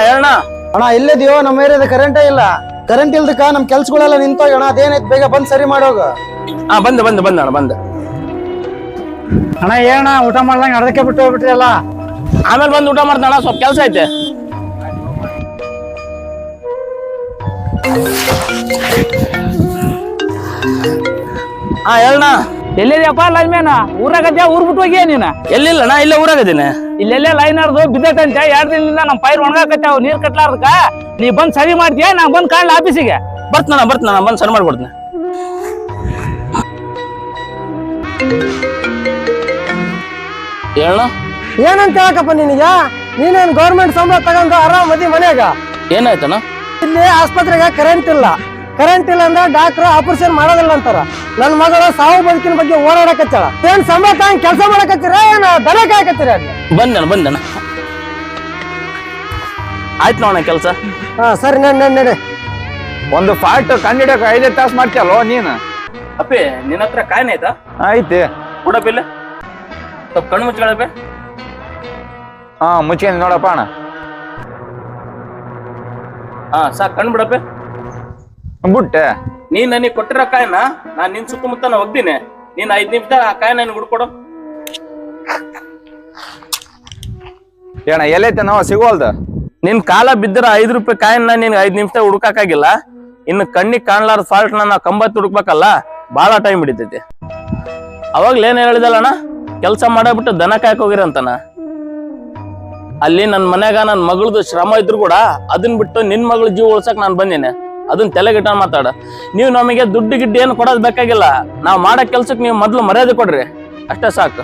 ಹೇಳಣ್ಣ. ಅಣ್ಣ ಇಲ್ಲಿದ್ಯೋ, ನಮ್ಮ ಏರಿಯಾದ ಕರೆಂಟೇ ಇಲ್ಲ. ಕರೆಂಟ್ ಇಲ್ದಕ್ಕ ನಮ್ ಕೆಲ್ಸಗಳೆಲ್ಲ ನಿಂತೋಗಣ. ಅದೇನೈತ್ ಬೇಗ ಬಂದ್ ಸರಿ ಮಾಡೋಗ. ಬಂದೆ ಅಣ್ಣ ಬಂದೆ. ಅಣ್ಣ ಏನ ಊಟ ಮಾಡ್ದಂಗ ಅರ್ಧಕ್ಕೆ ಬಿಟ್ಟು ಹೋಗ್ಬಿಟ್ರಲ್ಲ. ಆಮೇಲೆ ಬಂದು ಊಟ ಮಾಡ್ತಾಣ, ಸ್ವಲ್ಪ ಕೆಲ್ಸ ಐತೆ. ಹೇಳಣ್ಣ. ಎಲ್ಲಿದ್ಯಪ್ಪ ಲೈನ್ಮೇನ? ಊರಾಗದ್ಯಾ? ಊರ್ ಬಿಟ್ಟು ಹೋಗಿಯ ನೀನ? ಎಲ್ಲಿಲ್ಲಣ್ಣ, ಇಲ್ಲೇ ಊರಾಗದೀನಿ. ಇಲ್ಲೆಲ್ಲೇ ಲೈನ್ ಹರ್ದು ಬಿದ್ದೈತಂತೆ. 2 ದಿನದಿಂದ ನಮ್ ಪೈರ್ ಒಣಗಾಕತ್ತಾವ ನೀರ್ ಕಟ್ಲಾರ್ದಕ್ಕ. ನೀ ಬಂದ್ ಸರಿ ಮಾಡ್ತೀಯ, ನಾ ಬಂದ್ ಕಾಣ್ಲ ಆಫೀಸಿಗೆ. ಬರ್ತಣ್ಣ ಬಂದ್ ಸರಿ ಮಾಡ್ಕೊಡ್ತೀನಿ. ಹೇಳ ಏನಂತ ಹೇಳಕಪ್ಪ ನಿನಗ? ನೀನೇನ್ ಗೌರ್ಮೆಂಟ್ ಸಂಬಳ ತಗೊಂಡು ಆರಾಮದಿ ಮನ್ಯಾಗ? ಏನಾಯ್ತಣ್ಣ? ಇಲ್ಲಿ ಆಸ್ಪತ್ರೆಗೆ ಕರೆಂಟ್ ಇಲ್ಲ ಅಂದ್ರೆ ಡಾಕ್ಟರ್ ಆಪರೇಷನ್ ಮಾಡೋದಿಲ್ಲ ಅಂತಾರ. ನನ್ ಮಗಳು ಸಾವು ಬದುಕಿನ ಬಗ್ಗೆ ಓಡಾಡಕತ್ತಾಳ. ಏನ್ ಸಂಬಳ ತಗೊಂಡ್ ಕೆಲಸ ಮಾಡಕತ್ತೀರ, ಏನ್ ದನ ಕಾಯಕತ್ತೀರ? ಬಂದಣ್ಣ ಆಯ್ತು ನೋಡಣ್ಣ ಕೆಲ್ಸ. ಸರಿ ನಡೆ. ಒಂದು ಫಾಲ್ಟ್ ಕಂಡಿಡಕ್ 5 ತಾಸು ಮಾಡ್ತೀಯಲ್ಲೋ ನೀನು. ಅಪ್ಪಿ ನಿನ್ನ ಹತ್ರ ಕಾಯಿನ ಆಯ್ತಾ? ಐತಿ ಕೊಡಪ್ಪಿಲ್ಲ, ಸ್ವಲ್ಪ ಕಣ್ಣು ಮುಚ್ಕೊಳಪ್ಪೆ. ಮುಚ್ಕೊಂಡು ನೋಡಪ್ಪ ಅಣ್ಣ. ಸಾಕು, ಕಣ್ಣು ಬಿಡಪ್ಪೆ. ಬಿಟ್ಟೆ ನೀನ್ ನನಗೆ ಕೊಟ್ಟಿರೋ ಕಾಯಿನ ನಾನ್ ನಿನ್ ಸುತ್ತಮುತ್ತ ಹೋಗ್ತೀನಿ. ನೀನ್ 5 ನಿಮಿಷ ಆ ಕಾಯಿನ ನನಗೆ ಹುಡ್ಕೊಡು. ಏನ ಎಲ್ಲೈತೆ ನಾವು ಸಿಗೋಲ್ದ? ನಿನ್ ಕಾಲ ಬಿದ್ದಿರ 5 ರೂಪಾಯಿ ಕಾಯಿನ ನಿನ್ 5 ನಿಮಿಷ ಹುಡುಕಾಗಿಲ್ಲ. ಇನ್ನು ಕಣ್ಣಿಗೆ ಕಾಣ್ಲಾರ ಫಾಲ್ಟ್ ನಾ 90 ಹುಡುಕ್ಬೇಕಲ್ಲ, ಬಹಳ ಟೈಮ್ ಹಿಡಿತೈತಿ. ಅವಾಗ್ಲ ಏನ್ ಹೇಳಿದಲ್ಲಣ್ಣ, ಕೆಲ್ಸ ಮಾಡಬಿಟ್ಟು ದನ ಕಾಯಕ್ ಹೋಗಿರಂತಾನ. ಅಲ್ಲಿ ನನ್ ಮನ್ಯಾಗ ನನ್ ಮಗಳದು ಶ್ರಮ ಇದ್ರು ಕೂಡ ಅದನ್ ಬಿಟ್ಟು ನಿನ್ ಮಗಳ ಜೀವ ಉಳ್ಸಕ್ ನಾನ್ ಬಂದೇನೆ. ಅದನ್ನ ತಲೆಗಿಟ್ಟ ಮಾತಾಡ. ನೀವು ನಮಗೆ ದುಡ್ಡು ಗಿಡ್ಡು ಏನು ಕೊಡೋದ್ ಬೇಕಾಗಿಲ್ಲ. ನಾವ್ ಮಾಡೋ ಕೆಲ್ಸಕ್ಕೆ ನೀವು ಮೊದ್ಲು ಮರ್ಯಾದೆ ಕೊಡ್ರಿ, ಅಷ್ಟೇ ಸಾಕು.